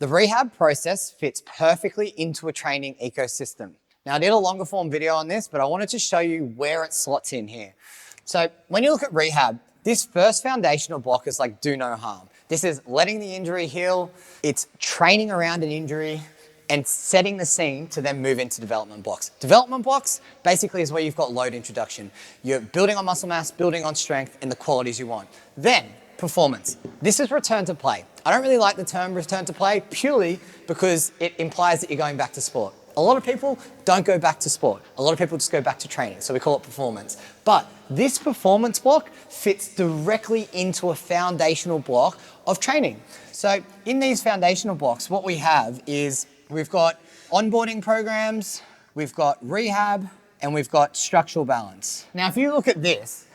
The rehab process fits perfectly into a training ecosystem. Now, I did a longer form video on this, but I wanted to show you where it slots in here. So when you look at rehab, this first foundational block is like do no harm. This is letting the injury heal. It's training around an injury and setting the scene to then move into development blocks. Development blocks basically is where you've got load introduction. You're building on muscle mass, building on strength and the qualities you want. Then performance. This is return to play. I don't really like the term return to play purely because it implies that you're going back to sport. A lot of people don't go back to sport. A lot of people just go back to training, so we call it performance. But this performance block fits directly into a foundational block of training. So in these foundational blocks, what we have is we've got onboarding programs, we've got rehab, and we've got structural balance. Now, if you look at this,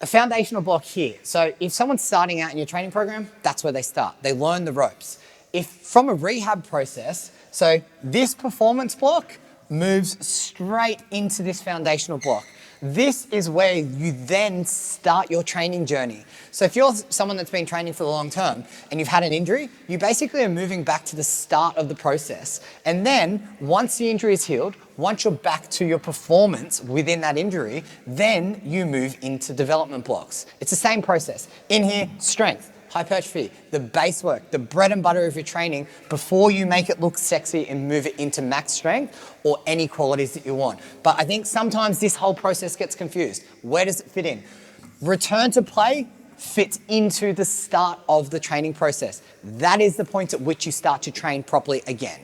a foundational block here. So if someone's starting out in your training program, that's where they start. They learn the ropes. If from a rehab process, so this performance block moves straight into this foundational block. This is where you then start your training journey. So if you're someone that's been training for the long term and you've had an injury, you basically are moving back to the start of the process. And then once the injury is healed, once you're back to your performance within that injury, then you move into development blocks. It's the same process. In here, strength, hypertrophy, the base work, the bread and butter of your training before you make it look sexy and move it into max strength or any qualities that you want. But I think sometimes this whole process gets confused. Where does it fit in? Return to play fits into the start of the training process. That is the point at which you start to train properly again.